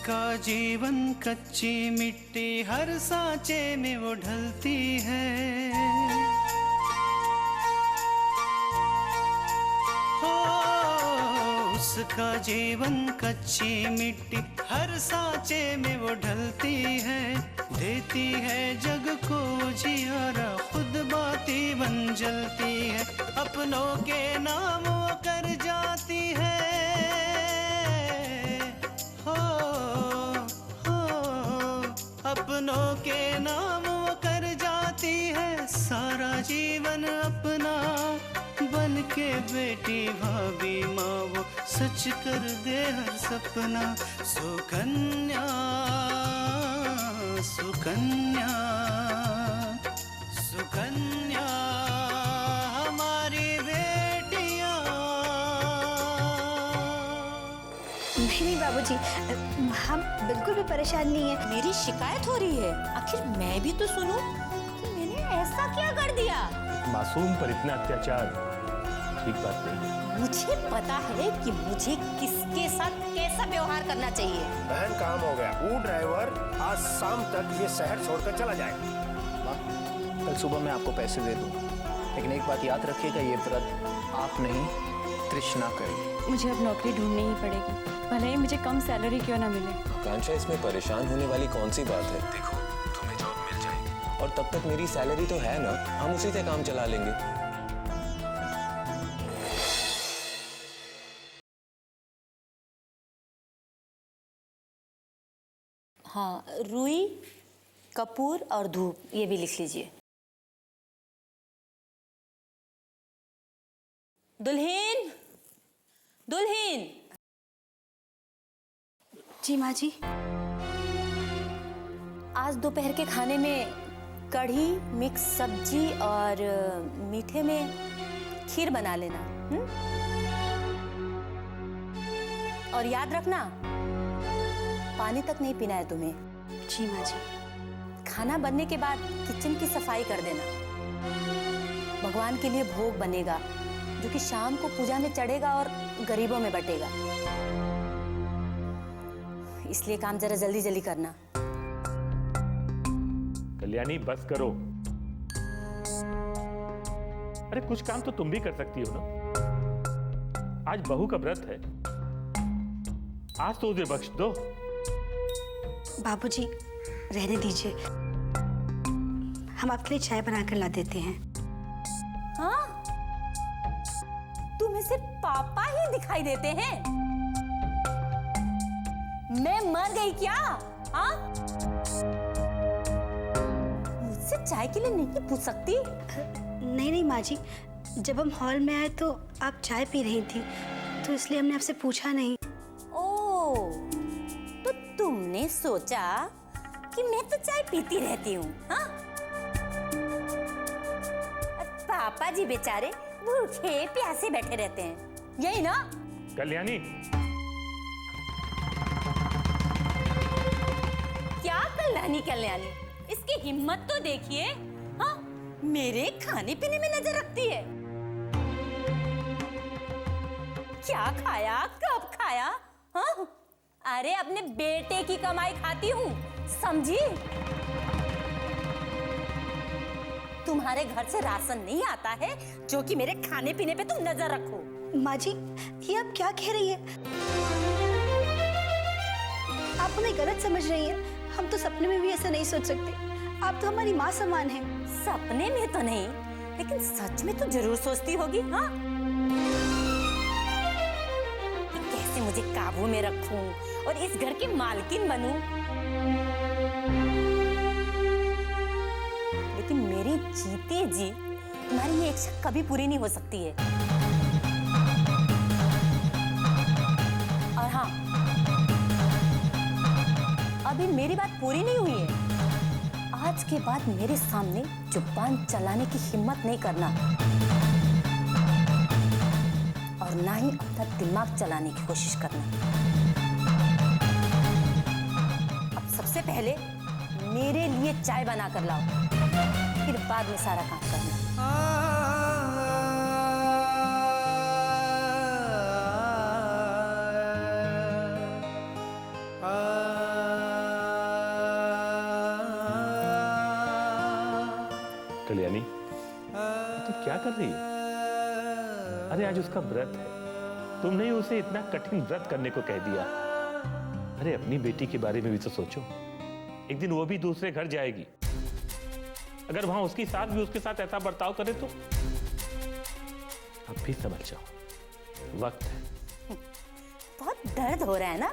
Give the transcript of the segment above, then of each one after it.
उसका जीवन कच्ची मिट्टी हर सांचे में वो ढलती है। हो उसका जीवन कच्ची मिट्टी हर सांचे में वो ढलती है। देती है जग को जियारा, खुद बाती बन जलती है। अपनों के नाम वो कर जाती है। हो अपनों के नाम वो कर जाती है। सारा जीवन अपना बन के बेटी भाभी माँ वो सच कर दे हर सपना। सुकन्या सुकन्या सुकन्या हमारी बेटियां। नहीं बाबूजी, हम बिल्कुल भी परेशान नहीं है। मेरी शिकायत हो रही है, आखिर मैं भी तो सुनूं कि मैंने ऐसा क्या कर दिया। मासूम पर इतना अत्याचार ठीक बात नहीं। मुझे पता है कि मुझे किसके साथ कैसा व्यवहार करना चाहिए। बहन काम हो गया, वो ड्राइवर आज शाम तक ये शहर छोड़कर चला जाएगा। माँ, कल सुबह मैं आपको पैसे दे दूँगा, लेकिन एक बात याद रखिएगा, ये व्रत आप नहीं तृष्णा करेगी। मुझे अब नौकरी ढूंढनी ही पड़ेगी, भले ही मुझे कम सैलरी क्यों ना मिले। आकांक्षा, इसमें परेशान होने वाली कौन सी बात है। देखो तुम्हें जॉब मिल जाएगी और तब तक मेरी सैलरी तो है ना, हम उसी से काम चला लेंगे। हाँ, रुई, कपूर और धूप, ये भी लिख लीजिए। दुल्हन, दुल्हन। जी माँ जी। आज दोपहर के खाने में कढ़ी, मिक्स सब्जी और मीठे में खीर बना लेना। और याद रखना, पानी तक नहीं पीना है तुम्हें। जी माँ जी। खाना बनने के बाद किचन की सफाई कर देना। भगवान के लिए भोग बनेगा जो कि शाम को पूजा में चढ़ेगा और गरीबों में बटेगा। इसलिए काम जरा जल्दी जल्दी करना। कल्याणी बस करो। अरे कुछ काम तो तुम भी कर सकती हो ना। आज बहू का व्रत है, आज तो उसे बख्श दो। बाबूजी रहने दीजिए, हम आपके लिए चाय बनाकर ला देते हैं। हाँ? तुम्हें सिर्फ पापा ही दिखाई देते हैं? मैं मर गई क्या? हाँ? मुझसे चाय के लिए नहीं पूछ सकती? नहीं नहीं माँ जी, जब हम हॉल में आए तो आप चाय पी रही थी, तो इसलिए हमने आपसे पूछा नहीं। ओ, तो तुमने सोचा कि मैं तो चाय पीती रहती हूँ, हाँ? पापा जी बेचारे भूखे प्यासे बैठे रहते हैं, यही ना? कल्याणी, क्या कल्याणी कल्याणी? इसकी हिम्मत तो देखिए, हाँ? मेरे खाने पीने में नजर रखती है। क्या खाया, कब खाया, हाँ? अरे अपने बेटे की कमाई खाती हूँ, समझी? तुम्हारे घर से राशन नहीं आता है जो कि मेरे खाने पीने पे तुम नजर रखो। माँ जी, ये आप क्या कह रही है? आप हमें गलत समझ रही हैं। हम तो सपने में भी ऐसा नहीं सोच सकते। आप तो हमारी माँ समान हैं। सपने में तो नहीं, लेकिन सच में तो जरूर सोचती होगी, हाँ? कि कैसे मुझे काबू में रखूं और इस घर की मालकिन बनूं। लेकिन मेरी जीते जी तुम्हारी ये इच्छा कभी पूरी नहीं हो सकती है। और हाँ, अभी मेरी बात पूरी नहीं हुई है। आज के बाद मेरे सामने जुबान चलाने की हिम्मत नहीं करना और ना ही अपना दिमाग चलाने की कोशिश करना। अब सबसे पहले मेरे लिए चाय बना कर लाओ, फिर बाद में सारा काम करना। आ कल्याणी, तुम क्या कर रही हो? अरे आज उसका व्रत है, तुमने उसे इतना कठिन व्रत करने को कह दिया। अरे अपनी बेटी के बारे में भी तो सोचो, एक दिन वो भी दूसरे घर जाएगी। अगर वहां उसकी सास भी उसके साथ ऐसा बर्ताव करे तो अब भी समझ जाओ, वक्त है। बहुत दर्द हो रहा है ना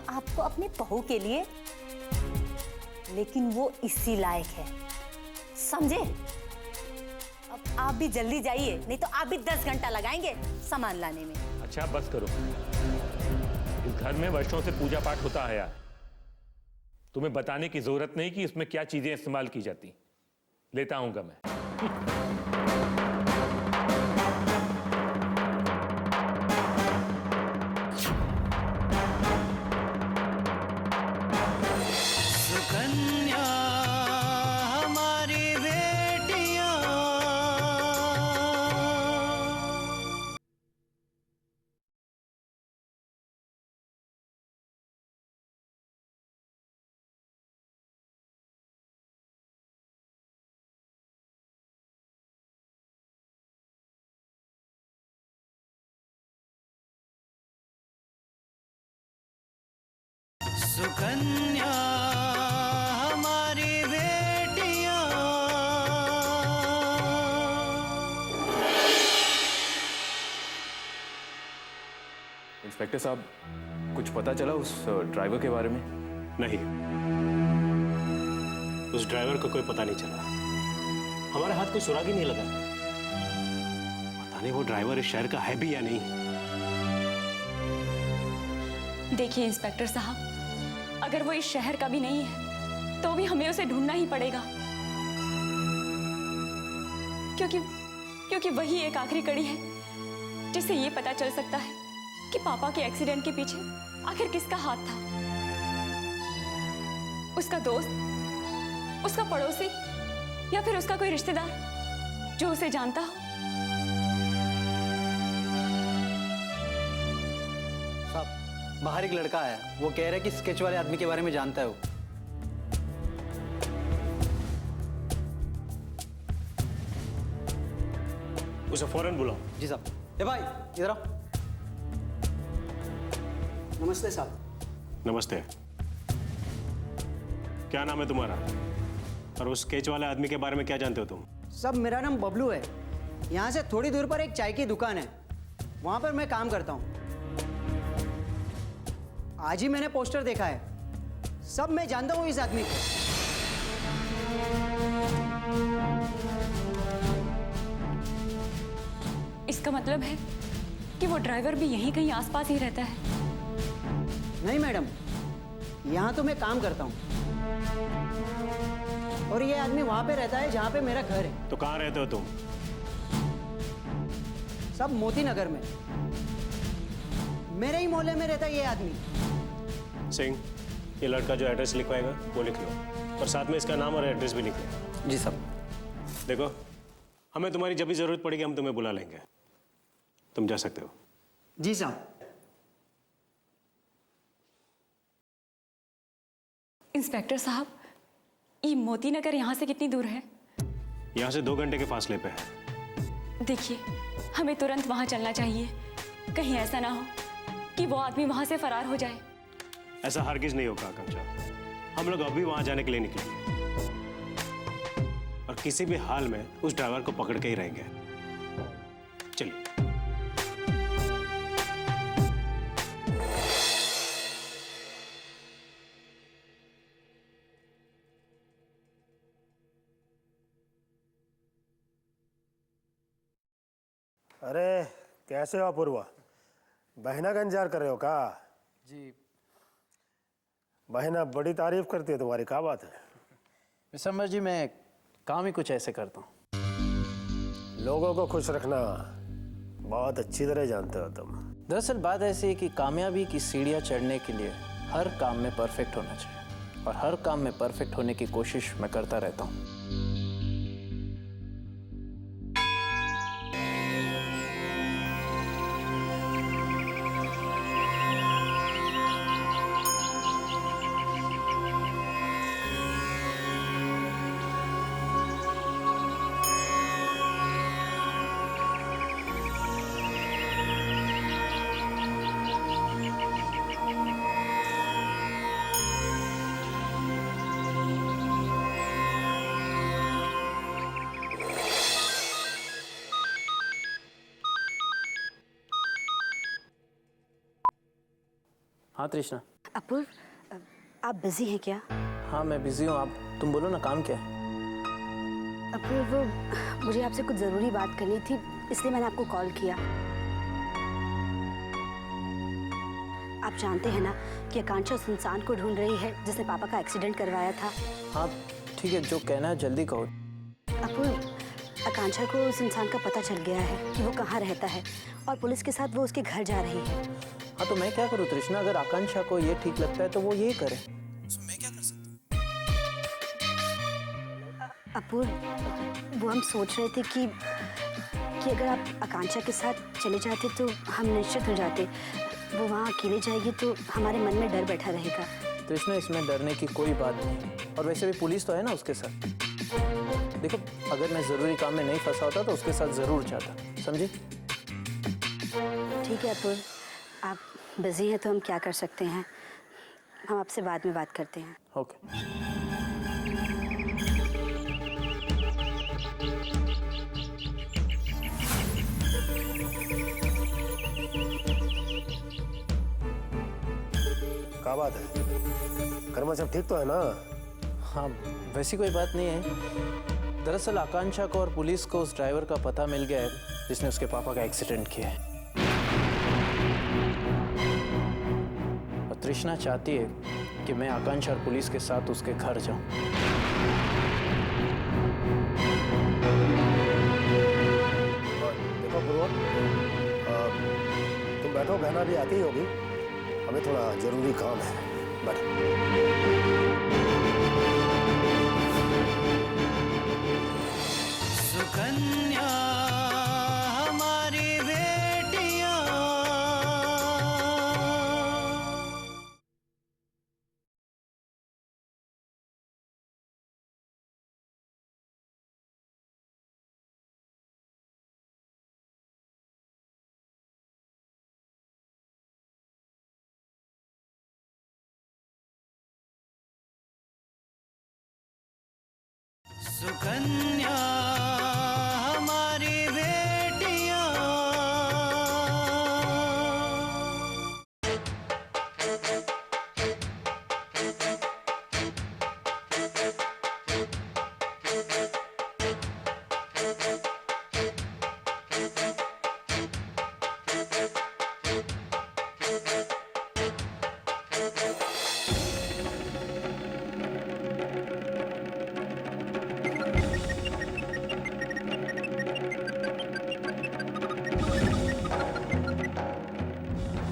आपको अपनी बहू के लिए, लेकिन वो इसी लायक है, समझे? अब आप भी जल्दी जाइए, नहीं तो आप भी 10 घंटा लगाएंगे सामान लाने में। अच्छा बस करो, इस घर में वर्षों से पूजा पाठ होता है यार। तुम्हें बताने की जरूरत नहीं कि इसमें क्या चीजें इस्तेमाल की जाती। लेता हूंगा मैं। सुकन्या हमारी बेटियां, सुकन्या हमारी बेटियां। इंस्पेक्टर साहब, कुछ पता चला उस ड्राइवर के बारे में? नहीं, उस ड्राइवर को कोई पता नहीं चला। हमारे हाथ कोई सुराग ही नहीं लगा। पता नहीं वो ड्राइवर इस शहर का है भी या नहीं। देखिए इंस्पेक्टर साहब, अगर वो इस शहर का भी नहीं है तो भी हमें उसे ढूंढना ही पड़ेगा, क्योंकि वही एक आखिरी कड़ी है जिससे ये पता चल सकता है कि पापा के एक्सीडेंट के पीछे आखिर किसका हाथ था। उसका दोस्त, उसका पड़ोसी, या फिर उसका कोई रिश्तेदार जो उसे जानता हो। बाहर एक लड़का आया, वो कह रहा है कि स्केच वाले आदमी के बारे में जानता है वो। उसे फौरन बुलाओ। जी साहब। ए भाई इधर आओ। नमस्ते साहब। नमस्ते। क्या नाम है तुम्हारा? और उस स्केच वाले आदमी के बारे में क्या जानते हो तुम? साहब मेरा नाम बबलू है, यहाँ से थोड़ी दूर पर एक चाय की दुकान है, वहाँ पर मैं काम करता हूँ। आज ही मैंने पोस्टर देखा है, सब मैं जानता हूँ इस आदमी को। इसका मतलब है कि वो ड्राइवर भी यहीं कहीं आसपास ही रहता है। नहीं मैडम, यहाँ तो मैं काम करता हूँ और ये आदमी वहाँ पे रहता है जहाँ पे मेरा घर है। तो कहाँ रहते हो तुम? सब मोती नगर में, मेरे ही मोहल्ले में रहता है ये आदमी। सिंह, ये लड़का जो एड्रेस लिखवाएगा वो लिख लो, और साथ में इसका नाम और एड्रेस भी लिख लो। जी साहब। देखो, हमें तुम्हारी जब भी जरूरत पड़ेगी हम तुम्हें बुला लेंगे, तुम जा सकते हो। जी साहब। इंस्पेक्टर साहब, ये मोती नगर यहाँ से कितनी दूर है? यहाँ से 2 घंटे के फासले पे है। देखिए, हमें तुरंत वहाँ चलना चाहिए, कहीं ऐसा ना हो कि वो आदमी वहाँ से फरार हो जाए। ऐसा हरगिज नहीं होगा आकांक्षा, हम लोग अभी वहां जाने के लिए निकलेंगे और किसी भी हाल में उस ड्राइवर को पकड़ के ही रहेंगे। चलिए। अरे कैसे हो अपूर्वा? बहना का इंतजार कर रहे हो का? जी। बहना बड़ी तारीफ करती है तुम्हारी, क्या बात है? विशंबर जी, मैं काम ही कुछ ऐसे करता हूँ। लोगों को खुश रखना बहुत अच्छी तरह जानते हो तुम। दरअसल बात ऐसी है कि कामयाबी की सीढ़ियाँ चढ़ने के लिए हर काम में परफेक्ट होना चाहिए, और हर काम में परफेक्ट होने की कोशिश मैं करता रहता हूँ। हाँ तृष्णा। अपूर्व, आप बिजी हैं क्या? हाँ मैं बिजी हूँ, आप तुम बोलो ना, काम क्या है? अपूर्व, मुझे आपसे कुछ ज़रूरी बात करनी थी, इसलिए मैंने आपको कॉल किया। आप जानते हैं ना कि आकांक्षा उस इंसान को ढूंढ रही है जिसने पापा का एक्सीडेंट करवाया था। हाँ ठीक है, जो कहना है जल्दी कहो। अपूर्व, आकांक्षा को उस इंसान का पता चल गया है कि वो कहाँ रहता है और पुलिस के साथ वो उसके घर जा रही है। हाँ तो मैं क्या करूँ तृष्णा, अगर आकांक्षा को ये ठीक लगता है तो वो ये करे। मैं क्या कर सकता हूँ? अपूर्व, वो हम सोच रहे थे कि अगर आप आकांक्षा के साथ चले जाते तो हम निश्चित हो जाते। वो वहाँ अकेले जाएगी तो हमारे मन में डर बैठा रहेगा। तृष्णा, इसमें डरने की कोई बात नहीं, और वैसे भी पुलिस तो है ना उसके साथ। देखो, अगर मैं ज़रूरी काम में नहीं फंसा होता तो उसके साथ ज़रूर जाता, समझी? ठीक है अपूर्व, आप बिजी हैं तो हम क्या कर सकते हैं, हम आपसे बाद में बात करते हैं। ओके। क्या बात है, घर में सब ठीक तो है ना? हाँ वैसी कोई बात नहीं है। दरअसल आकांक्षा को और पुलिस को उस ड्राइवर का पता मिल गया है जिसने उसके पापा का एक्सीडेंट किया है। और तृष्णा चाहती है कि मैं आकांक्षा और पुलिस के साथ उसके घर जाऊं। देखो गुरु, तुम बैठो, बहना भी आती ही होगी, हमें थोड़ा जरूरी काम है, बैठो। सुकन्या हमारी बेटियां, सुकन्या हमारी बेटियां।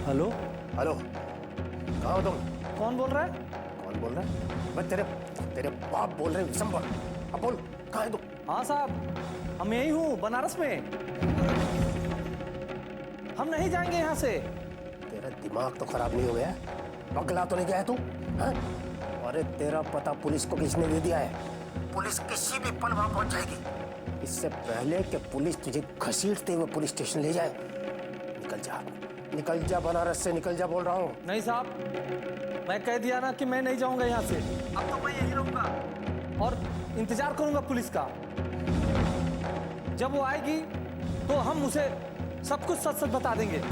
हेलो हेलो, कहाँ हो तुम? कौन बोल रहा है? कौन बोल रहा है? मैं तेरे बाप बोल रहे विशंबर। अब बोल, कहाँ है तुम? हाँ साहब, हम यही हूँ बनारस में। हम नहीं जाएंगे यहाँ से। तेरा दिमाग तो खराब नहीं हो गया? पगला तो नहीं गया तू? हाँ? अरे तेरा पता पुलिस को किसने दे दिया है? पुलिस किसी भी पल वहां पहुंच जाएगी। इससे पहले कि पुलिस तुझे घसीटते हुए पुलिस स्टेशन ले जाए, निकल जा, निकल जा, बनारस से निकल जा, बोल रहा हूँ। नहीं साहब, मैं कह दिया ना कि मैं नहीं जाऊंगा यहाँ से। अब तो मैं यही रहूंगा और इंतजार करूंगा पुलिस का। जब वो आएगी तो हम उसे सब कुछ सच सच बता देंगे।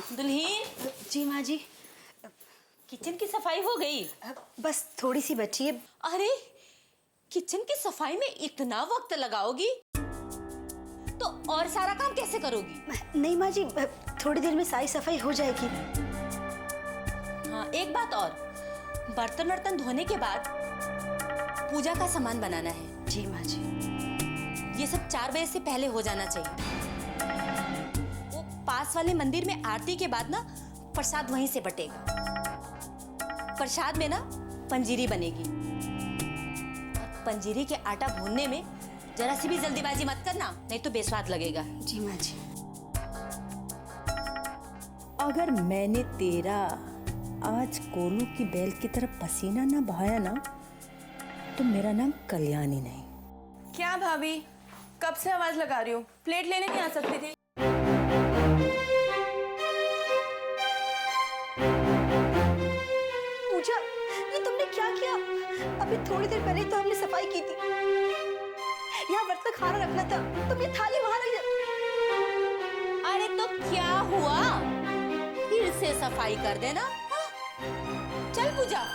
दुल्हीन, जी माँ जी। किचन की सफाई हो गई? बस थोड़ी सी बची है। अरे, किचन की सफाई में इतना वक्त लगाओगी तो और सारा काम कैसे करोगी? नहीं माँ जी, थोड़ी देर में सारी सफाई हो जाएगी। हाँ, एक बात और, बर्तन वर्तन धोने के बाद पूजा का सामान बनाना है। जी माँ जी। ये सब 4 बजे से पहले हो जाना चाहिए। वो पास वाले मंदिर में आरती के बाद ना प्रसाद वहीं से बटेगा। प्रसाद में ना पंजीरी बनेगी। पंजीरी के आटा भूनने में जरा सी भी जल्दीबाजी मत करना, नहीं तो बेस्वाद लगेगा। जी माँ जी। अगर मैंने तेरा आज कोलू की बैल की तरफ पसीना ना बहाया ना, तुम मेरा नाम कल्याणी नहीं। क्या भाभी, कब से आवाज लगा रही हो? प्लेट लेने नहीं आ सकती थी? पूजा, ये तुमने क्या किया? अभी थोड़ी देर पहले तो हमने सफाई की थी। यहाँ व्रत का खाना रखना था, तुम ये थाली वहां रख दे। अरे तो क्या हुआ, फिर से सफाई कर देना। हाँ? चल पूजा।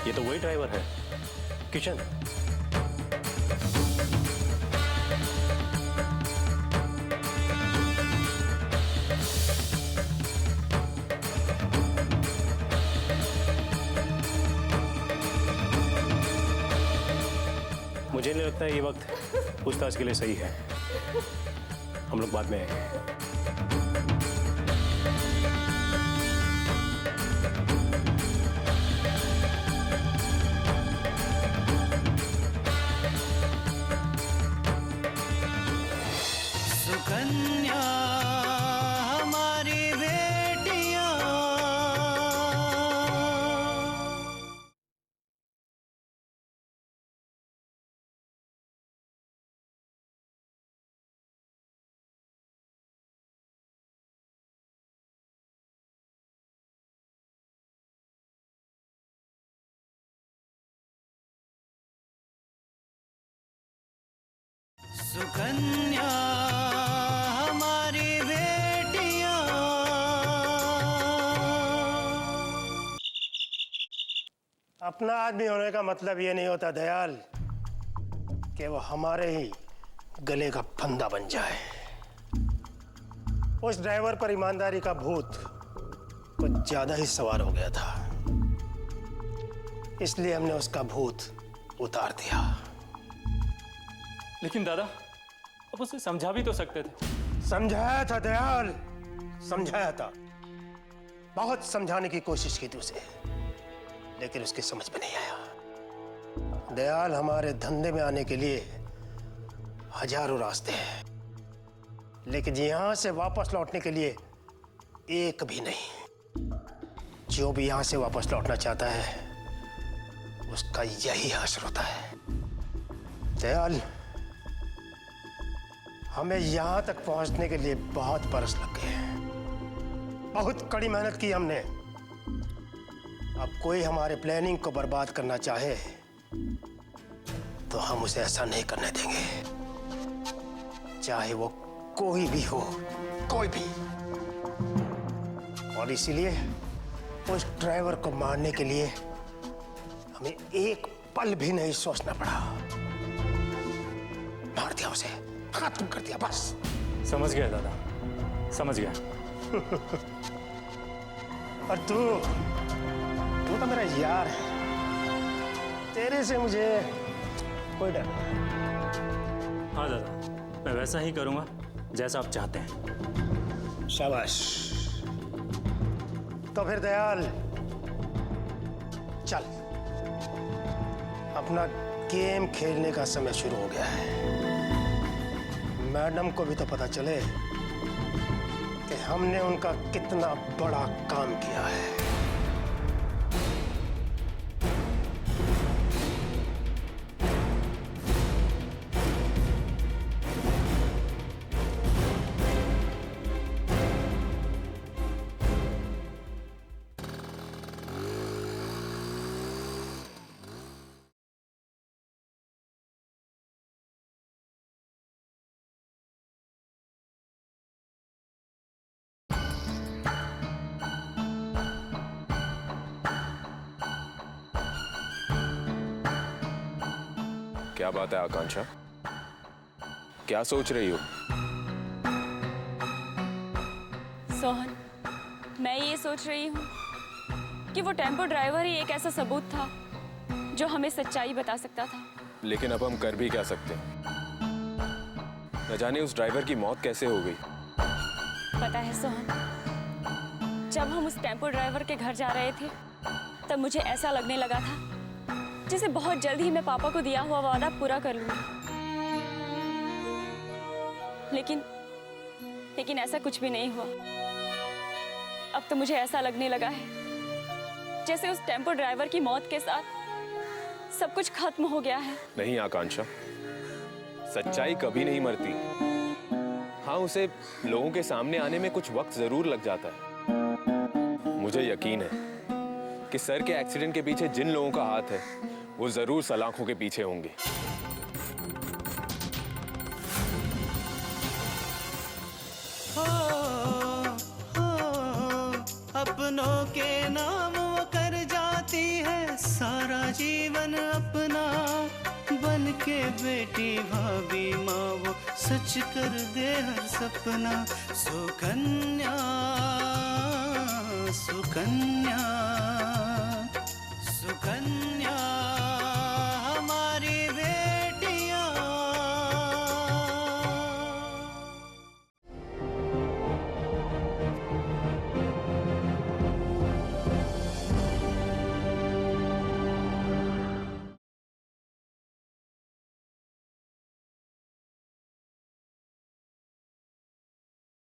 ये तो वही ड्राइवर है, किशन। मुझे नहीं लगता ये वक्त पूछताछ के लिए सही है। हम लोग बाद में आएंगे। सुकन्या हमारी बेटियां, सुकन्या हमारी बेटियां। अपना आदमी होने का मतलब ये नहीं होता दयाल कि वो हमारे ही गले का फंदा बन जाए। उस ड्राइवर पर ईमानदारी का भूत कुछ ज्यादा ही सवार हो गया था, इसलिए हमने उसका भूत उतार दिया। लेकिन दादा, अब उसे समझा भी तो सकते थे। समझाया था दयाल, समझाया था। बहुत समझाने की कोशिश की थी उसे, लेकिन उसकी समझ में नहीं आया। दयाल, हमारे धंधे में आने के लिए हजारों रास्ते हैं, लेकिन यहां से वापस लौटने के लिए एक भी नहीं। जो भी यहां से वापस लौटना चाहता है उसका यही हश्र होता है। दयाल, हमें यहां तक पहुंचने के लिए बहुत बरस लग गए हैं, बहुत कड़ी मेहनत की हमने। अब कोई हमारे प्लानिंग को बर्बाद करना चाहे तो हम उसे ऐसा नहीं करने देंगे, चाहे वो कोई भी हो, कोई भी। और इसीलिए उस ड्राइवर को मारने के लिए हमें एक पल भी नहीं सोचना पड़ा। मार दिया उसे, खत्म कर दिया बस। समझ गया दादा, समझ गया। और तू तो मेरा यार है, तेरे से मुझे कोई डर नहीं। हाँ दादा, मैं वैसा ही करूंगा जैसा आप चाहते हैं। शाबाश। तो फिर दयाल चल, अपना गेम खेलने का समय शुरू हो गया है। मैडम को भी तो पता चले कि हमने उनका कितना बड़ा काम किया है। क्या बात है आकांक्षा, क्या सोच रही हो? सोहन, मैं ये सोच रही हूँ कि वो टेम्पो ड्राइवर ही एक ऐसा सबूत था जो हमें सच्चाई बता सकता था। लेकिन अब हम कर भी क्या सकते हैं? न जाने उस ड्राइवर की मौत कैसे हो गई। पता है सोहन, जब हम उस टेम्पो ड्राइवर के घर जा रहे थे तब मुझे ऐसा लगने लगा था जैसे बहुत जल्द ही मैं पापा को दिया हुआ वादा पूरा कर लूंगी। लेकिन ऐसा कुछ भी नहीं हुआ। अब तो मुझे ऐसा लगने लगा है जैसे उस टेम्पो ड्राइवर की मौत के साथ सब कुछ खत्म हो गया है। नहीं आकांक्षा, सच्चाई कभी नहीं मरती। हाँ, उसे लोगों के सामने आने में कुछ वक्त जरूर लग जाता है। मुझे यकीन है कि सर के एक्सीडेंट के पीछे जिन लोगों का हाथ है वो जरूर सलाखों के पीछे होंगे। अपनों के नाम वो कर जाती है सारा जीवन अपना, बन के बेटी भाभी माँ वो सच कर दे हर सपना। सुकन्या सुकन्या